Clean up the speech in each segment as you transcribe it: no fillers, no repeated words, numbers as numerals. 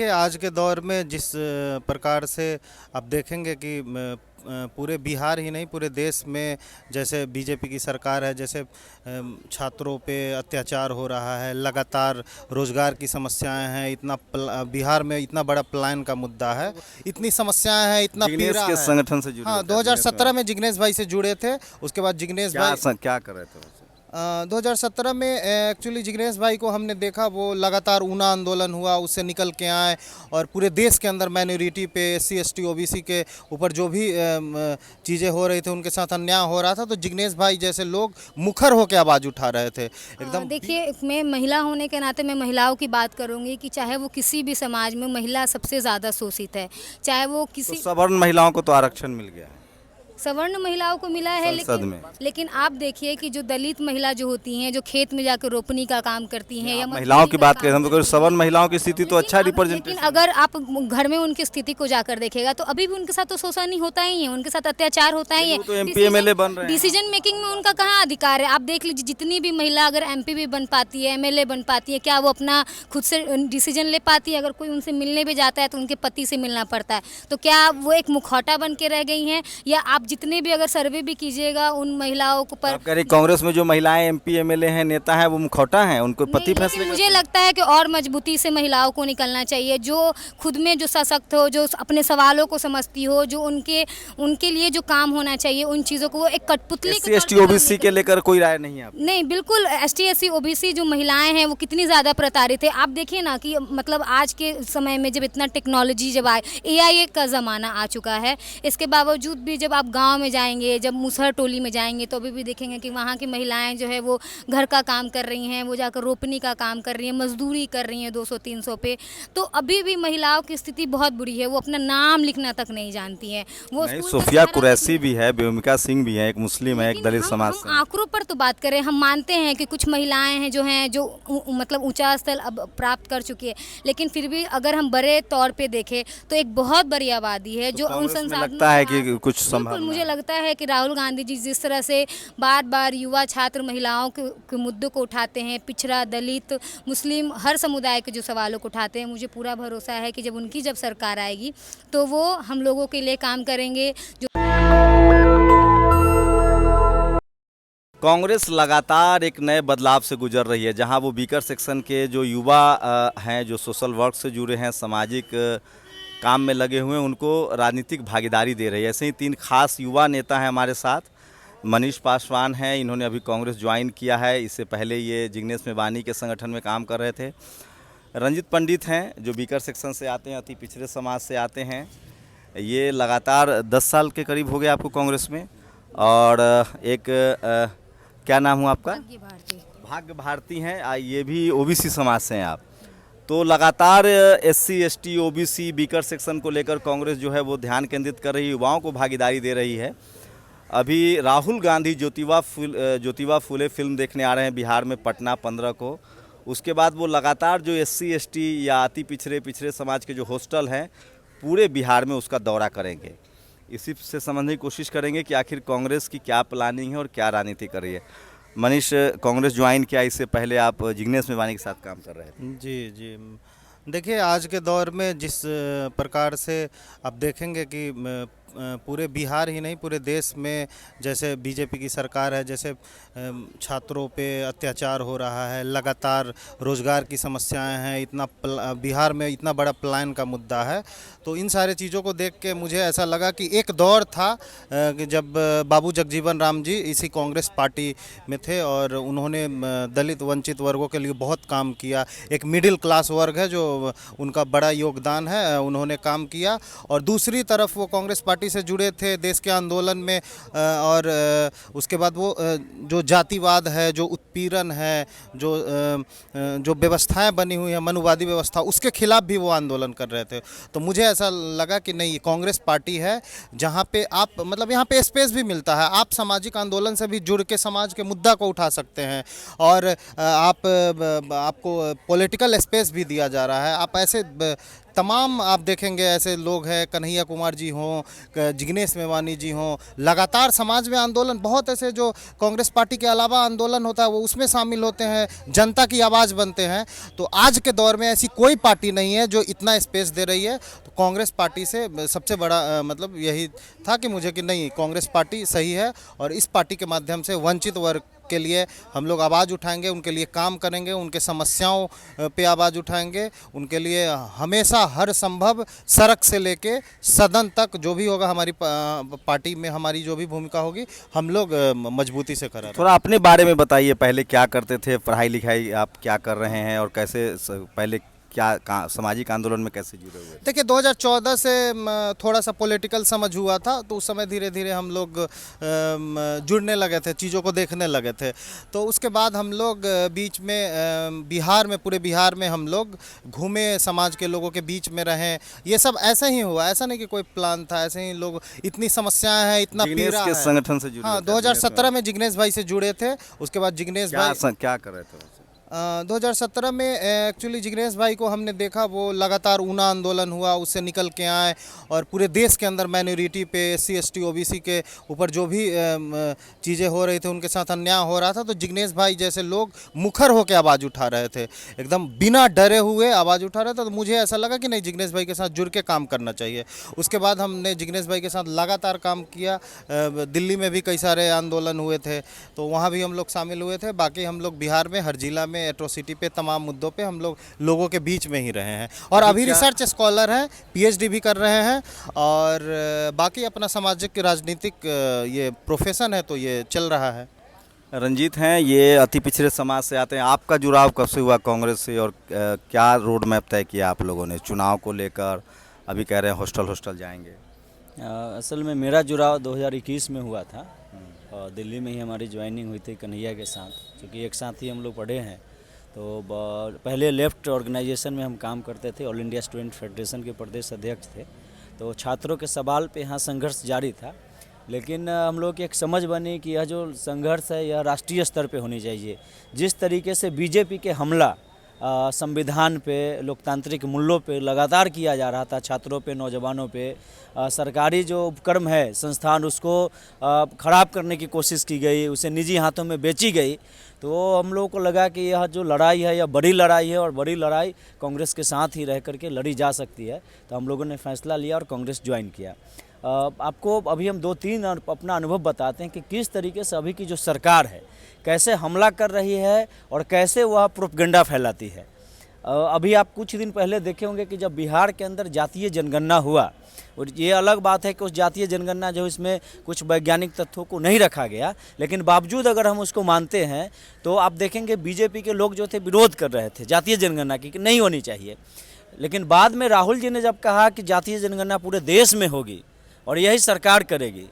ये आज के दौर में जिस प्रकार से आप देखेंगे कि पूरे बिहार ही नहीं पूरे देश में जैसे बीजेपी की सरकार है, जैसे छात्रों पे अत्याचार हो रहा है, लगातार रोजगार की समस्याएं हैं, बिहार में इतना बड़ा पलायन का मुद्दा है, इतनी समस्याएं हैं, इतना जिग्नेश पीड़ा के है। संगठन से जुड़े हाँ, थे, 2017 में जिग्नेश भाई से जुड़े थे। उसके बाद जिग्नेश भाई क्या कर रहे थे वैसे? 2017 में एक्चुअली जिग्नेश भाई को हमने देखा, वो लगातार ऊना आंदोलन हुआ, उससे निकल के आए और पूरे देश के अंदर माइनॉरिटी पे SC ST OBC के ऊपर जो भी चीज़ें हो रही थी, उनके साथ अन्याय हो रहा था, तो जिग्नेश भाई जैसे लोग मुखर होकर आवाज़ उठा रहे थे एकदम। देखिए, मैं महिला होने के नाते मैं महिलाओं की बात करूंगी कि चाहे वो किसी भी समाज में महिला सबसे ज़्यादा शोषित है, चाहे वो किसी तो सवर्ण महिलाओं को तो आरक्षण मिल गया है सवर्ण महिलाओं को मिला है, संसद में। लेकिन आप देखिए कि जो दलित महिला जो होती हैं, जो खेत में जाकर रोपनी का काम करती हैं या महिलाओं की मजदूरी का बात करें काम हम तो सवर्ण महिलाओं की स्थिति तो अच्छा लेकिन रिप्रेजेंटेशन। अगर आप घर में उनकी स्थिति को जाकर देखेगा तो अभी भी उनके साथ तो शोषण ही होता ही है, उनके साथ अत्याचार होता ही है। वो तो MP MLA बन रहे हैं। डिसीजन मेकिंग में उनका कहाँ अधिकार है? आप देख लीजिए, जितनी भी महिला अगर MP भी बन पाती है, MLA बन पाती है, क्या वो अपना खुद से डिसीजन ले पाती है? अगर कोई उनसे मिलने भी जाता है तो उनके पति से मिलना पड़ता है, तो क्या वो एक मुखौटा बन के रह गई हैं? या आप जितने भी अगर सर्वे भी कीजिएगा उन महिलाओं को पर आप कह रही कांग्रेस में जो महिलाएं MP MLA हैं, नेता हैं, वो मुखौटा हैं, उनको पति नहीं, फैसले लेकिन मुझे करते हैं। लगता है कि और मजबूती से महिलाओं को निकलना चाहिए, जो खुद में जो सशक्त हो, जो अपने सवालों को समझती हो, जो उनके लिए जो काम होना चाहिए उन चीज़ों को वो एक कठपुतली के SC तौर ST पे OBC के लेकर कोई राय नहीं है आपकी? नहीं, बिल्कुल ST SC OBC जो महिलाएं हैं वो कितनी ज़्यादा प्रताड़ित है। आप देखिए ना कि मतलब आज के समय में जब इतना टेक्नोलॉजी जब आए, AI का ज़माना आ चुका है, इसके बावजूद भी जब आप गांव में जाएंगे, जब मुसहर टोली में जाएंगे तो अभी भी देखेंगे कि वहाँ की महिलाएं जो है वो घर का काम कर रही हैं, वो जाकर रोपनी का काम कर रही हैं, मजदूरी कर रही हैं 200-300 पे। तो अभी भी महिलाओं की स्थिति बहुत बुरी है, वो अपना नाम लिखना तक नहीं जानती हैं। वो नहीं, स्कूल सोफिया का कुरैशी भी है, बेउमिका सिंह भी है, एक मुस्लिम है, एक दलित समाज से हम आंकड़ों पर तो बात करें, हम मानते हैं कि कुछ महिलाएं हैं जो मतलब ऊंचा स्थल अब प्राप्त कर चुकी है, लेकिन फिर भी अगर हम बड़े तौर पे देखें तो एक बहुत बड़ी आबादी है जो उन कांग्रेस में संसाधनों लगता है का- कि कुछ बिल्कुल, संभावना मुझे है। लगता है कि राहुल गांधी जी जिस तरह से बार बार युवा छात्र महिलाओं के मुद्दों को उठाते हैं, पिछड़ा दलित मुस्लिम हर समुदाय के जो सवालों को उठाते हैं, मुझे पूरा भरोसा है कि जब सरकार आएगी तो वो हम लोगों के लिए काम करेंगे। जो कांग्रेस लगातार एक नए बदलाव से गुजर रही है, जहां वो बीकर सेक्शन के जो युवा हैं, जो सोशल वर्क से जुड़े हैं, सामाजिक काम में लगे हुए हैं, उनको राजनीतिक भागीदारी दे रही है। ऐसे ही 3 खास युवा नेता हैं हमारे साथ। मनीष पासवान हैं, इन्होंने अभी कांग्रेस ज्वाइन किया है, इससे पहले ये जिग्नेश मेवानी के संगठन में काम कर रहे थे। रंजित पंडित हैं, जो बीकर सेक्शन से आते हैं, अति पिछड़े समाज से आते हैं। ये लगातार 10 साल के करीब हो गए आपको कांग्रेस में। और एक क्या नाम हुआ आपका? भाग्य भारती हैं, ये भी OBC समाज से हैं आप। तो लगातार SC ST OBC beaker section को लेकर कांग्रेस जो है वो ध्यान केंद्रित कर रही है, युवाओं को भागीदारी दे रही है। अभी राहुल गांधी ज्योतिबा फुले फिल्म देखने आ रहे हैं बिहार में पटना 15 को। उसके बाद वो लगातार जो SC ST या अति पिछड़े समाज के जो हॉस्टल हैं पूरे बिहार में उसका दौरा करेंगे। इसी से समझने की कोशिश करेंगे कि आखिर कांग्रेस की क्या प्लानिंग है और क्या राजनीति कर रही है। मनीष, कांग्रेस ज्वाइन किया, इससे पहले आप जिग्नेश मेवानी के साथ काम कर रहे थे। जी जी, देखिए आज के दौर में जिस प्रकार से आप देखेंगे कि पूरे बिहार ही नहीं पूरे देश में जैसे बीजेपी की सरकार है, जैसे छात्रों पे अत्याचार हो रहा है, लगातार रोजगार की समस्याएं हैं, बिहार में इतना बड़ा पलायन का मुद्दा है, तो इन सारे चीज़ों को देख के मुझे ऐसा लगा कि एक दौर था कि जब बाबू जगजीवन राम जी इसी कांग्रेस पार्टी में थे और उन्होंने दलित वंचित वर्गों के लिए बहुत काम किया। एक मिडिल क्लास वर्ग है जो उनका बड़ा योगदान है, उन्होंने काम किया। और दूसरी तरफ वो कांग्रेस पार्टी से जुड़े थे देश के आंदोलन में, और उसके बाद वो जो जातिवाद है, जो उत्पीड़न है, जो व्यवस्थाएं बनी हुई हैं, मनुवादी व्यवस्था, उसके खिलाफ भी वो आंदोलन कर रहे थे। तो मुझे ऐसा लगा कि नहीं, कांग्रेस पार्टी है जहाँ पे आप मतलब यहाँ पे स्पेस भी मिलता है, आप सामाजिक आंदोलन से भी जुड़ के समाज के मुद्दा को उठा सकते हैं और आपको पॉलिटिकल स्पेस भी दिया जा रहा है। आप ऐसे तमाम आप देखेंगे ऐसे लोग हैं, कन्हैया कुमार जी हों, जिग्नेश मेवानी जी हों, लगातार समाज में आंदोलन, बहुत ऐसे जो कांग्रेस पार्टी के अलावा आंदोलन होता है वो उसमें शामिल होते हैं, जनता की आवाज़ बनते हैं। तो आज के दौर में ऐसी कोई पार्टी नहीं है जो इतना स्पेस दे रही है। तो कांग्रेस पार्टी से सबसे बड़ा मतलब यही था कि मुझे कि नहीं, कांग्रेस पार्टी सही है और इस पार्टी के माध्यम से वंचित वर्ग के लिए हम लोग आवाज़ उठाएंगे, उनके लिए काम करेंगे, उनके समस्याओं पे आवाज़ उठाएंगे, उनके लिए हमेशा हर संभव सड़क से लेके सदन तक जो भी होगा हमारी पार्टी में हमारी जो भी भूमिका होगी हम लोग मजबूती से करें। थोड़ा अपने बारे में बताइए, पहले क्या करते थे, पढ़ाई लिखाई आप क्या कर रहे हैं और कैसे पहले क्या सामाजिक आंदोलन में कैसे जुड़े हुए? देखिए 2014 से थोड़ा सा पॉलिटिकल समझ हुआ था, तो उस समय धीरे धीरे हम लोग जुड़ने लगे थे, चीज़ों को देखने लगे थे। तो उसके बाद हम लोग बीच में बिहार में, पूरे बिहार में हम लोग घूमे, समाज के लोगों के बीच में रहें। ये सब ऐसे ही हुआ, ऐसा नहीं कि कोई प्लान था, ऐसे ही लोग, इतनी समस्याएं हैं, इतना पीड़ा के है। संगठन से जुड़े? हाँ, 2017 में जिग्नेश भाई से जुड़े थे। उसके बाद जिग्नेश भाई क्या कर रहे थे? 2017 में एक्चुअली जिग्नेश भाई को हमने देखा, वो लगातार ऊना आंदोलन हुआ, उससे निकल के आए और पूरे देश के अंदर माइनॉरिटी पे, SC ST OBC के ऊपर जो भी चीज़ें हो रही थी, उनके साथ अन्याय हो रहा था, तो जिग्नेश भाई जैसे लोग मुखर होकर आवाज़ उठा रहे थे, एकदम बिना डरे हुए आवाज़ उठा रहे थे। तो मुझे ऐसा लगा कि नहीं, जिग्नेश भाई के साथ जुड़ के काम करना चाहिए। उसके बाद हमने जिग्नेश भाई के साथ लगातार काम किया। दिल्ली में भी कई सारे आंदोलन हुए थे, तो वहाँ भी हम लोग शामिल हुए थे। बाकी हम लोग बिहार में हर जिला में एट्रोसिटी पे, तमाम मुद्दों पे हम लोग लोगों के बीच में ही रहे हैं और अभी रिसर्च स्कॉलर हैं, PhD भी कर रहे हैं और बाकी अपना सामाजिक राजनीतिक ये प्रोफेशन है, तो ये चल रहा है। रंजीत हैं, ये अति पिछड़े समाज से आते हैं। आपका जुड़ाव कब से हुआ कांग्रेस से और क्या रोड मैप तय किया आप लोगों ने चुनाव को लेकर? अभी कह रहे हैं हॉस्टल जाएंगे। असल में मेरा जुड़ाव 2021 में हुआ था और दिल्ली में ही हमारी ज्वाइनिंग हुई थी कन्हैया के साथ, क्योंकि एक साथ ही हम लोग पढ़े हैं। तो पहले लेफ्ट ऑर्गेनाइजेशन में हम काम करते थे, ऑल इंडिया स्टूडेंट फेडरेशन के प्रदेश अध्यक्ष थे। तो छात्रों के सवाल पे यहाँ संघर्ष जारी था, लेकिन हम लोग की एक समझ बनी कि यह जो संघर्ष है यह राष्ट्रीय स्तर पे होनी चाहिए। जिस तरीके से बीजेपी के हमला संविधान पे, लोकतांत्रिक मूल्यों पे लगातार किया जा रहा था, छात्रों पे, नौजवानों पे, सरकारी जो उपक्रम है, संस्थान, उसको ख़राब करने की कोशिश की गई, उसे निजी हाथों में बेची गई। तो हम लोगों को लगा कि यह जो लड़ाई है यह बड़ी लड़ाई है और बड़ी लड़ाई कांग्रेस के साथ ही रह करके लड़ी जा सकती है। तो हम लोगों ने फैसला लिया और कांग्रेस ज्वाइन किया। आपको अभी हम 2-3 अपना अनुभव बताते हैं कि किस तरीके से अभी की जो सरकार है कैसे हमला कर रही है और कैसे वह प्रोपगेंडा फैलाती है। अभी आप कुछ दिन पहले देखे होंगे कि जब बिहार के अंदर जातीय जनगणना हुआ, और ये अलग बात है कि उस जातीय जनगणना जो इसमें कुछ वैज्ञानिक तथ्यों को नहीं रखा गया, लेकिन बावजूद अगर हम उसको मानते हैं तो आप देखेंगे बीजेपी के लोग जो थे विरोध कर रहे थे जातीय जनगणना की, कि नहीं होनी चाहिए। लेकिन बाद में राहुल जी ने जब कहा कि जातीय जनगणना पूरे देश में होगी और यही सरकार करेगी,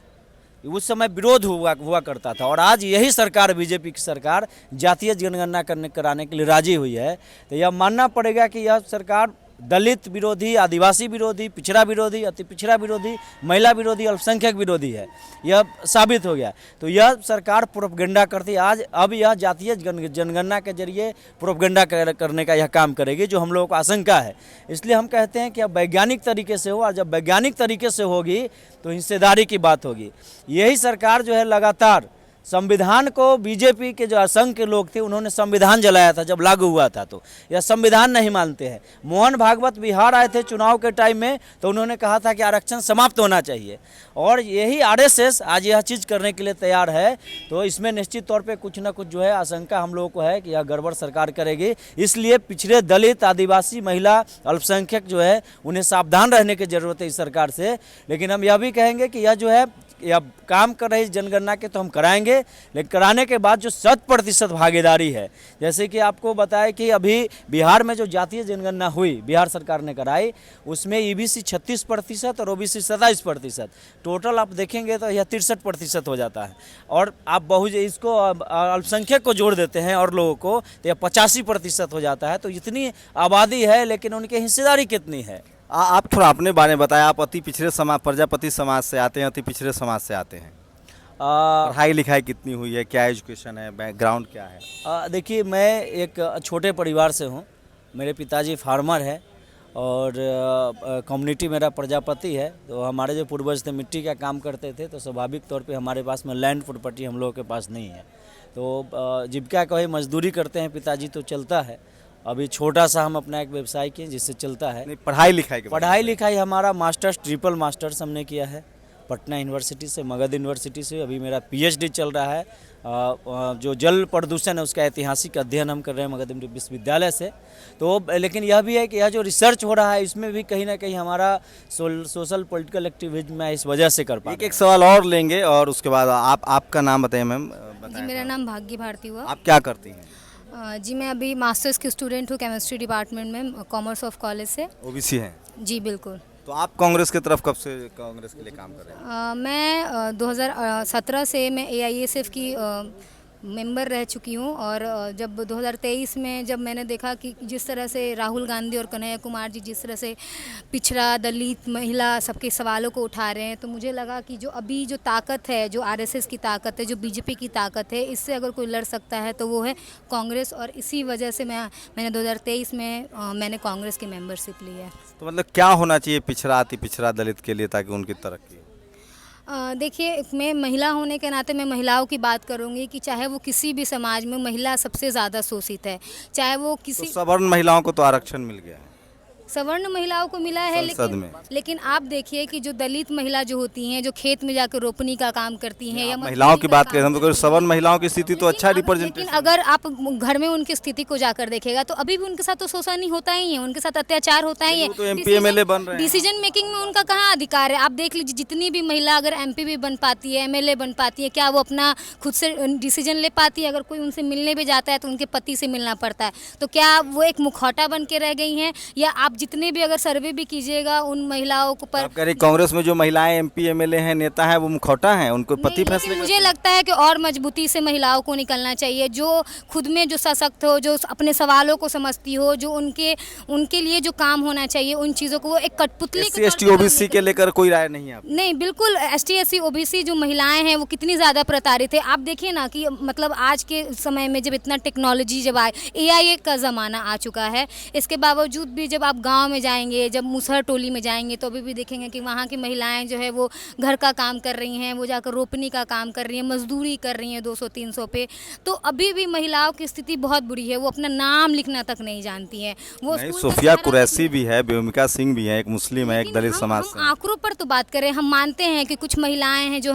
उस समय विरोध हुआ करता था, और आज यही सरकार, बीजेपी की सरकार, जातीय जनगणना कराने के लिए राजी हुई है। तो यह मानना पड़ेगा कि यह सरकार दलित विरोधी, आदिवासी विरोधी, पिछड़ा विरोधी, अति पिछड़ा विरोधी, महिला विरोधी, अल्पसंख्यक विरोधी है। यह साबित हो गया। तो यह सरकार प्रोपगेंडा करती है। आज अब यह जातीय जनगणना के जरिए प्रोपगेंडा करने का यह काम करेगी, जो हम लोगों को आशंका है। इसलिए हम कहते हैं कि अब वैज्ञानिक तरीके से हो, और जब वैज्ञानिक तरीके से होगी तो हिस्सेदारी की बात होगी। यही सरकार जो है लगातार संविधान को, बीजेपी के जो असंख्य के लोग थे उन्होंने संविधान जलाया था जब लागू हुआ था, तो यह संविधान नहीं मानते हैं। मोहन भागवत बिहार आए थे चुनाव के टाइम में, तो उन्होंने कहा था कि आरक्षण समाप्त होना चाहिए, और यही RSS आज यह चीज़ करने के लिए तैयार है। तो इसमें निश्चित तौर पे कुछ ना कुछ जो है आशंका हम लोगों को है कि यह गड़बड़ सरकार करेगी। इसलिए पिछड़े, दलित, आदिवासी, महिला, अल्पसंख्यक जो है उन्हें सावधान रहने की ज़रूरत है इस सरकार से। लेकिन हम यह भी कहेंगे कि यह जो है या काम कर रही जनगणना के तो हम कराएंगे, लेकिन कराने के बाद जो 100% भागीदारी है, जैसे कि आपको बताया कि अभी बिहार में जो जातीय जनगणना हुई, बिहार सरकार ने कराई, उसमें EBC 36% और OBC 27%, टोटल आप देखेंगे तो यह 63% हो जाता है। और आप इसको अल्पसंख्यक को जोड़ देते हैं और लोगों को, तो यह 85% हो जाता है। तो इतनी आबादी है, लेकिन उनकी हिस्सेदारी कितनी है? आप थोड़ा अपने बारे में बताएं। आप अति पिछड़े समाज, प्रजापति समाज से आते हैं, अति पिछड़े समाज से आते हैं। पढ़ाई लिखाई कितनी हुई है, क्या एजुकेशन है, बैकग्राउंड क्या है? देखिए, मैं एक छोटे परिवार से हूँ। मेरे पिताजी फार्मर है और कम्युनिटी मेरा प्रजापति है। तो हमारे जो पूर्वज थे मिट्टी का काम करते थे, तो स्वाभाविक तौर पे हमारे पास में लैंड प्रॉपर्टी हम लोगों के पास नहीं है। तो जीविका कहे मजदूरी करते हैं पिताजी, तो चलता है। अभी छोटा सा हम अपना एक व्यवसाय किए जिससे चलता है। नहीं, पढ़ाई लिखाई के बारे में पढ़ाई लिखाई हमारा मास्टर्स ट्रिपल मास्टर्स हमने किया है पटना यूनिवर्सिटी से, मगध यूनिवर्सिटी से। अभी मेरा पीएचडी चल रहा है जो जल प्रदूषण है उसका ऐतिहासिक अध्ययन हम कर रहे हैं मगध विश्वविद्यालय से। तो लेकिन यह भी है कि यह जो रिसर्च हो रहा है इसमें भी कहीं ना कहीं हमारा सोशल पॉलिटिकल एक्टिविज्म में इस वजह से कर एक एक सवाल और लेंगे और उसके बाद आपका नाम बताइए मैम। जी मेरा नाम भाग्य भारती हुआ। आप क्या करती हैं? जी मैं अभी मास्टर्स की स्टूडेंट हूँ केमिस्ट्री डिपार्टमेंट में, कॉमर्स ऑफ कॉलेज से। ओबीसी हैं? जी बिल्कुल। तो आप कांग्रेस की तरफ कब से कांग्रेस के लिए काम कर रहे हैं? मैं 2017 से मैं एआईएसएफ की मेंबर रह चुकी हूँ। और जब 2023 में जब मैंने देखा कि जिस तरह से राहुल गांधी और कन्हैया कुमार जी जिस तरह से पिछड़ा, दलित, महिला सबके सवालों को उठा रहे हैं, तो मुझे लगा कि जो अभी जो ताकत है, जो आरएसएस की ताकत है, जो बीजेपी की ताकत है, इससे अगर कोई लड़ सकता है तो वो है कांग्रेस। और इसी वजह से मैंने 2023 में मैंने कांग्रेस की मेंबरशिप ली है। तो मतलब क्या होना चाहिए पिछड़ा, अति पिछड़ा दलित के लिए ताकि उनकी तरक्की? देखिए मैं महिला होने के नाते मैं महिलाओं की बात करूंगी कि चाहे वो किसी भी समाज में महिला सबसे ज़्यादा शोषित है, चाहे वो किसी तो सवर्ण महिलाओं को तो आरक्षण मिल गया है सवर्ण महिलाओं को मिला है, लेकिन आप देखिए कि जो दलित महिला जो होती हैं, जो खेत में जाकर रोपनी का काम करती हैं या महिलाओं की बात करें हम तो सवर्ण महिलाओं की स्थिति तो अच्छा रिप्रेजेंटेशन। लेकिन अगर आप घर में उनकी स्थिति को जाकर देखेगा तो अभी भी उनके साथ तो शोषण ही होता ही है, उनके साथ अत्याचार होता ही है। तो एमपी एमएलए बन रहे हैं, डिसीजन मेकिंग में उनका कहाँ अधिकार है? आप देख लीजिए जितनी भी महिला अगर एमपी भी बन पाती है, एमएलए बन पाती है, क्या वो अपना खुद से डिसीजन ले पाती है? अगर कोई उनसे मिलने भी जाता है तो उनके पति से मिलना पड़ता है। तो क्या वो एक मुखौटा बन के रह गई हैं? या आप जितने भी अगर सर्वे भी कीजिएगा उन महिलाओं को पर, आप कह रही कांग्रेस में जो महिलाएं एमपी एमएलए हैं, नेता हैं, वो मुखौटा हैं, उनको पति फैसले? मुझे लगता है कि और मजबूती से महिलाओं को निकलना चाहिए, जो खुद में जो सशक्त हो, जो अपने सवालों को समझती हो, जो उनके लिए जो काम होना चाहिए उन चीज़ों को, वो एक कठपुतली एसटी ओबीसी के लेकर कोई राय नहीं है? नहीं, बिल्कुल एसटी एससी ओबीसी जो महिलाएं हैं वो कितनी ज़्यादा प्रताड़ित है। आप देखिए ना कि मतलब आज के समय में जब इतना टेक्नोलॉजी जब आए, एआई का ज़माना आ चुका है, इसके बावजूद भी जब आप गाँव में जाएंगे, जब मुसहर टोली में जाएंगे तो अभी भी देखेंगे कि वहाँ की महिलाएं जो है वो घर का काम कर रही हैं, वो जाकर रोपनी का काम कर रही हैं, मजदूरी कर रही हैं 200-300 पे। तो अभी भी महिलाओं की स्थिति बहुत बुरी है, वो अपना नाम लिखना तक नहीं जानती हैं। वो सोफिया कुरैशी भी है, बेमिका सिंह भी है, एक मुस्लिम है, एक दलित समाज से। आंकड़ों पर तो बात करें, हम मानते हैं कि कुछ महिलाएं हैं जो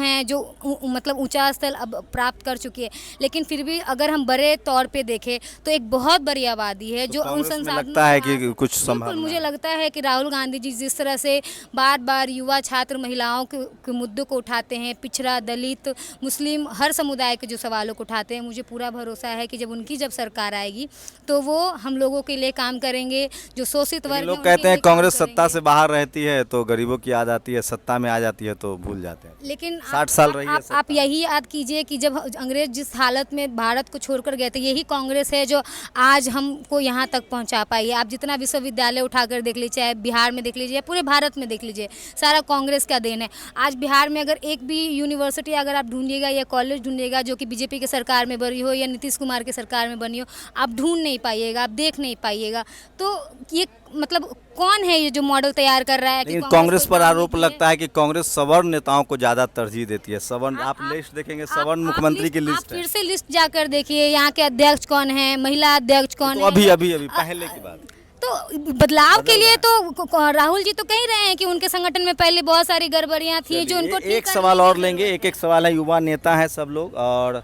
मतलब ऊंचा स्थल अब प्राप्त कर चुकी है, लेकिन फिर भी अगर हम बड़े तौर पे देखें तो एक बहुत बड़ी आबादी है जो उन संसाधनों लगता है कि कुछ संभावना। मुझे लगता है कि राहुल गांधी जी जिस तरह से बार बार युवा, छात्र, महिलाओं के मुद्दों को उठाते हैं, पिछड़ा, दलित, मुस्लिम, हर समुदाय के जो सवालों को उठाते हैं, मुझे पूरा भरोसा है कि जब उनकी सरकार आएगी तो वो हम लोगों के लिए काम करेंगे। जो शोषित वर्ग, लोग कहते हैं कांग्रेस सत्ता से बाहर रहती है तो गरीबों की याद आती है, सत्ता में आ जाती है तो भूल जाते हैं। लेकिन 60 साल रही है आप यही याद कीजिए कि जब अंग्रेज जिस हालत में भारत को छोड़कर गए थे, यही कांग्रेस है जो आज हमको यहाँ तक पहुँचा पाई है। आप जितना विश्वविद्यालय उठाकर देख लीजिए, चाहे बिहार में देख लीजिए, पूरे भारत में देख लीजिए, सारा कांग्रेस का देन है। आज बिहार में अगर एक भी यूनिवर्सिटी अगर आप ढूंढिएगा या कॉलेज ढूंढिएगा जो कि बीजेपी के सरकार में बनी हो या नीतीश कुमार के सरकार में बनी हो, आप ढूंढ नहीं पाइएगा, आप देख नहीं पाइएगा। तो ये मतलब कौन है ये जो मॉडल तैयार कर रहा है? लेकिन कांग्रेस पर आरोप लगता है कि कांग्रेस सवर्ण नेताओं को ज्यादा तरजीह देती है। सवर्ण आप लिस्ट देखेंगे, सवर्ण मुख्यमंत्री की लिस्ट है। फिर से लिस्ट जाकर देखिए, यहाँ के अध्यक्ष कौन है, महिला अध्यक्ष कौन है। अभी पहले की बात तो बदलाव के लिए तो राहुल जी तो कह रहे हैं कि उनके संगठन में पहले बहुत सारी गड़बड़ियां थी जो उनको एक सवाल और लेंगे। एक सवाल है, युवा नेता है सब लोग और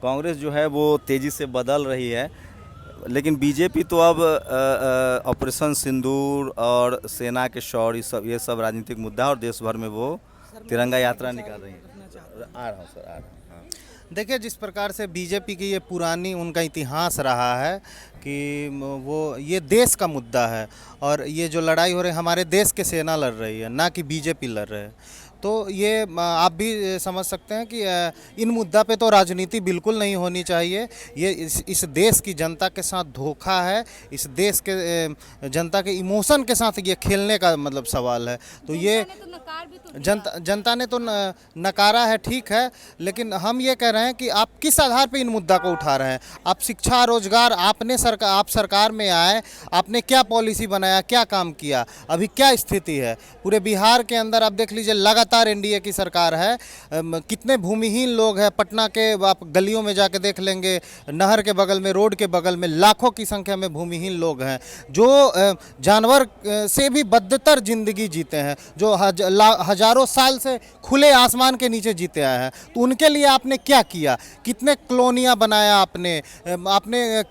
कांग्रेस जो है वो तेजी से बदल रही है, लेकिन बीजेपी तो अब ऑपरेशन सिंदूर और सेना के शौर्य ये सब राजनीतिक मुद्दा और देश भर में वो तिरंगा यात्रा निकाल रही है। आ रहा हूँ सर, आ रहा हूँ। देखिए जिस प्रकार से बीजेपी की ये पुरानी उनका इतिहास रहा है कि वो ये देश का मुद्दा है और ये जो लड़ाई हो रही है हमारे देश के सेना लड़ रही है, ना कि बीजेपी लड़ रहे है। तो ये आप भी समझ सकते हैं कि इन मुद्दा पे तो राजनीति बिल्कुल नहीं होनी चाहिए। ये इस देश की जनता के साथ धोखा है, इस देश के जनता के इमोशन के साथ ये खेलने का मतलब सवाल है। तो ये जनता ने तो नकारा है, ठीक है, लेकिन हम ये कह रहे हैं कि आप किस आधार पे इन मुद्दा को उठा रहे हैं। आप शिक्षा रोजगार आप सरकार में आए, आपने क्या पॉलिसी बनाया, क्या काम किया, अभी क्या स्थिति है पूरे बिहार के अंदर। आप देख लीजिए लगातार एनडीए की सरकार है, कितने भूमिहीन लोग हैं। पटना के आप गलियों में जाके देख लेंगे, नहर के बगल में, रोड के बगल में लाखों की संख्या में भूमिहीन लोग हैं जो जानवर से भी बदतर जिंदगी जीते हैं, जो हजारों साल से खुले आसमान के नीचे जीते आए हैं। तो उनके लिए आपने क्या किया, कितने कॉलोनियाँ बनाया आपने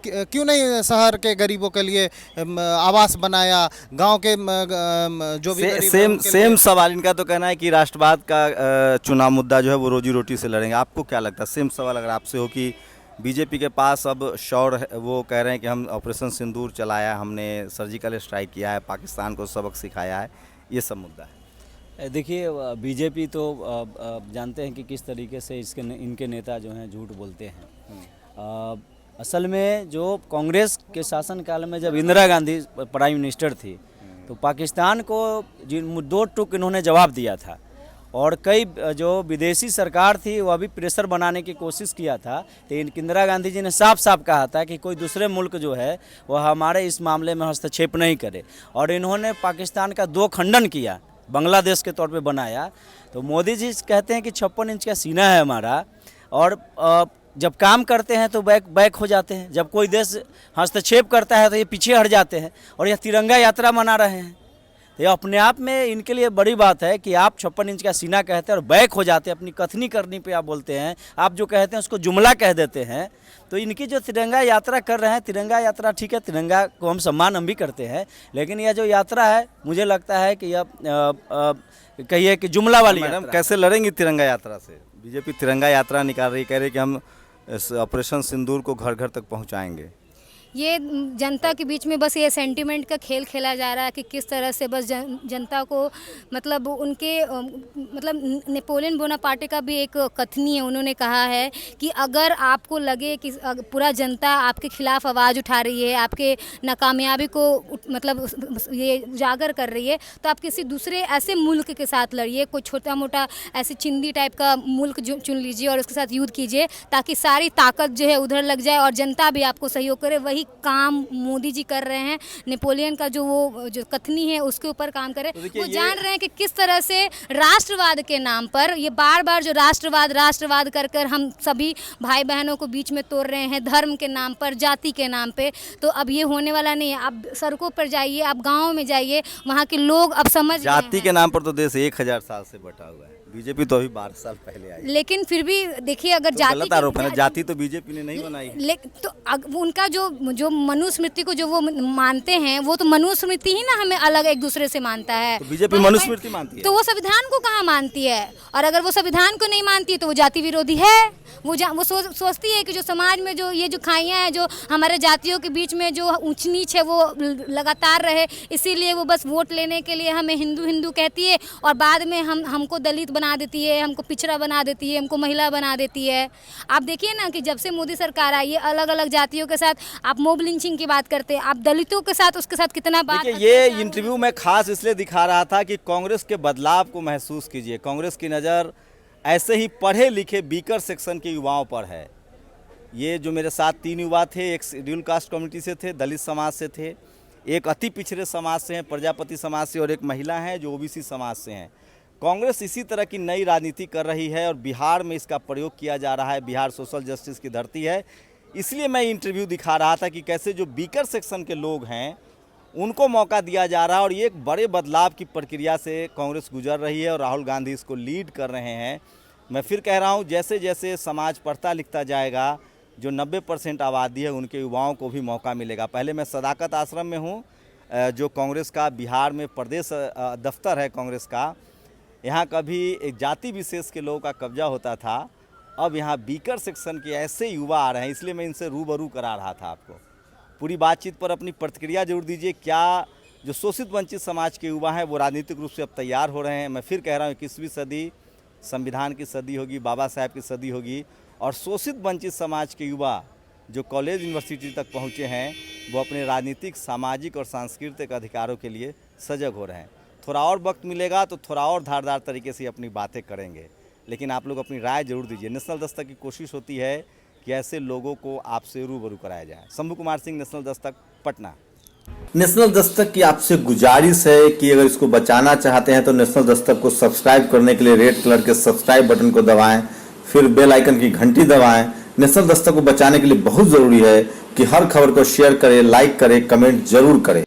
क्यों नहीं शहर के गरीबों के लिए आवास बनाया, गांव के जो भी गरीब हैं उनके सेम लिए। सवाल इनका तो कहना है कि राष्ट्रवाद का चुनाव मुद्दा जो है वो रोजी रोटी से लड़ेंगे। आपको क्या लगता है, सेम सवाल अगर आपसे हो कि बीजेपी के पास अब शौर्य है, वो कह रहे हैं कि हम ऑपरेशन सिंदूर चलाया, हमने सर्जिकल स्ट्राइक किया है, पाकिस्तान को सबक सिखाया है, ये सब मुद्दा है। देखिए बीजेपी तो जानते हैं कि किस तरीके से इनके नेता जो हैं झूठ बोलते हैं। असल में जो कांग्रेस के शासनकाल में जब इंदिरा गांधी प्राइम मिनिस्टर थी तो पाकिस्तान को जिन 2 टूक इन्होंने जवाब दिया था, और कई जो विदेशी सरकार थी वह भी प्रेशर बनाने की कोशिश किया था। तो इंदिरा गांधी जी ने साफ साफ कहा था कि कोई दूसरे मुल्क जो है वह हमारे इस मामले में हस्तक्षेप नहीं करे, और इन्होंने पाकिस्तान का 2 खंडन किया, बांग्लादेश के तौर पे बनाया। तो मोदी जी कहते हैं कि 56 इंच का सीना है हमारा, और जब काम करते हैं तो बैक हो जाते हैं, जब कोई देश हस्तक्षेप करता है तो ये पीछे हट जाते हैं, और यह तिरंगा यात्रा मना रहे हैं। तो ये अपने आप में इनके लिए बड़ी बात है कि आप 56 इंच का सीना कहते हैं और बैक हो जाते हैं, अपनी कथनी करनी पे आप बोलते हैं, आप जो कहते हैं उसको जुमला कह देते हैं। तो इनकी जो तिरंगा यात्रा कर रहे हैं, तिरंगा यात्रा ठीक है, तिरंगा को हम सम्मान हम भी करते हैं, लेकिन यह जो यात्रा है मुझे लगता है कि यह कहिए कि जुमला वाली मैडम यात्रा। कैसे लड़ेंगी तिरंगा यात्रा से? बीजेपी तिरंगा यात्रा निकाल रही, कह रही कि हम इस ऑपरेशन सिंदूर को घर घर तक पहुंचाएंगे। ये जनता के बीच में बस ये सेंटिमेंट का खेल खेला जा रहा है कि किस तरह से बस जनता को मतलब उनके मतलब नेपोलियन बोनापार्टे का भी एक कथनी है, उन्होंने कहा है कि अगर आपको लगे कि पूरा जनता आपके खिलाफ आवाज़ उठा रही है, आपके नाकामयाबी को मतलब ये उजागर कर रही है, तो आप किसी दूसरे ऐसे मुल्क के साथ लड़िए, कोई छोटा मोटा ऐसे चिंदी टाइप का मुल्क चुन लीजिए और उसके साथ युद्ध कीजिए, ताकि सारी ताकत जो है उधर लग जाए और जनता भी आपको सहयोग करे। वही काम मोदी जी कर रहे हैं, नेपोलियन का जो कथनी है उसके ऊपर काम करें। वो जान रहे हैं कि किस तरह से राष्ट्रवाद के नाम पर ये बार बार जो राष्ट्रवाद कर कर हम सभी भाई बहनों को बीच में तोड़ रहे हैं, धर्म के नाम पर, जाति के नाम पे। तो अब ये होने वाला नहीं है। आप सड़कों पर जाइए, आप गाँव में जाइए, वहाँ के लोग अब समझ जाति के नाम पर तो देश 1000 साल से बटा हुआ है, बीजेपी तो अभी 12 साल पहले आई। लेकिन फिर भी देखिए अगर तो जाति गलत आरोप है ना, जाति तो बीजेपी ने नहीं बनाई है। तो उनका जो मनुस्मृति को जो वो मानते हैं, वो तो मनुस्मृति ही ना हमें अलग एक दूसरे से मानता है। तो बीजेपी मनुस्मृति मानती है, तो वो संविधान को कहाँ मानती है? और अगर वो संविधान को नहीं मानती है तो वो जाति विरोधी है। वो सोचती है कि जो समाज में जो ये जो खाइयाँ हैं, जो हमारे जातियों के बीच में जो ऊंच नीच है वो लगातार रहे, इसीलिए वो बस वोट लेने के लिए हमें हिंदू हिंदू कहती है और बाद में हमको दलित बना देती है, हमको पिछड़ा बना देती है, हमको महिला बना देती है। आप देखिए ना कि जब से मोदी सरकार आई है, अलग अलग जातियों के साथ आप मॉब लिंचिंग की बात करते हैं, आप दलितों के साथ उसके साथ कितना बात। ये इंटरव्यू में खास इसलिए दिखा रहा था कि कांग्रेस के बदलाव को महसूस कीजिए। कांग्रेस की नज़र ऐसे ही पढ़े लिखे बीकर सेक्शन के युवाओं पर है। ये जो मेरे साथ 3 युवा थे, एक शेड्यूल कास्ट कम्युनिटी से थे, दलित समाज से थे, एक अति पिछड़े समाज से हैं, प्रजापति समाज से, और एक महिला हैं जो ओबीसी समाज से हैं। कांग्रेस इसी तरह की नई राजनीति कर रही है और बिहार में इसका प्रयोग किया जा रहा है। बिहार सोशल जस्टिस की धरती है, इसलिए मैं इंटरव्यू दिखा रहा था कि कैसे जो बीकर सेक्शन के लोग हैं उनको मौका दिया जा रहा है, और ये एक बड़े बदलाव की प्रक्रिया से कांग्रेस गुजर रही है और राहुल गांधी इसको लीड कर रहे हैं। मैं फिर कह रहा हूँ, जैसे जैसे समाज पढ़ता लिखता जाएगा, जो 90% आबादी है उनके युवाओं को भी मौका मिलेगा। पहले मैं सदाकत आश्रम में हूँ, जो कांग्रेस का बिहार में प्रदेश दफ्तर है कांग्रेस का। यहाँ कभी एक जाति विशेष के लोगों का कब्जा होता था, अब यहाँ बीकर सेक्शन के ऐसे युवा आ रहे हैं, इसलिए मैं इनसे रूबरू करा रहा था। आपको पूरी बातचीत पर अपनी प्रतिक्रिया जरूर दीजिए। क्या जो शोषित वंचित समाज के युवा हैं वो राजनीतिक रूप से अब तैयार हो रहे हैं। मैं फिर कह रहा हूँ 21वीं सदी संविधान की सदी होगी, बाबा साहब की सदी होगी, और शोषित वंचित समाज के युवा जो कॉलेज यूनिवर्सिटी तक पहुँचे हैं वो अपने राजनीतिक, सामाजिक और सांस्कृतिक अधिकारों के लिए सजग हो रहे हैं। थोड़ा और वक्त मिलेगा तो थोड़ा और धारदार तरीके से अपनी बातें करेंगे, लेकिन आप लोग अपनी राय जरूर दीजिए। नेशनल दस्तक की कोशिश होती है कि ऐसे लोगों को आपसे रूबरू कराया जाए। शंभू कुमार सिंह, नेशनल दस्तक, पटना। नेशनल दस्तक की आपसे गुजारिश है कि अगर इसको बचाना चाहते हैं तो नेशनल दस्तक को सब्सक्राइब करने के लिए रेड कलर के सब्सक्राइब बटन को दबाएं, फिर बेल आइकन की घंटी दबाएं। नेशनल दस्तक को बचाने के लिए बहुत जरूरी है कि हर खबर को शेयर करें, लाइक करें, कमेंट जरूर करें।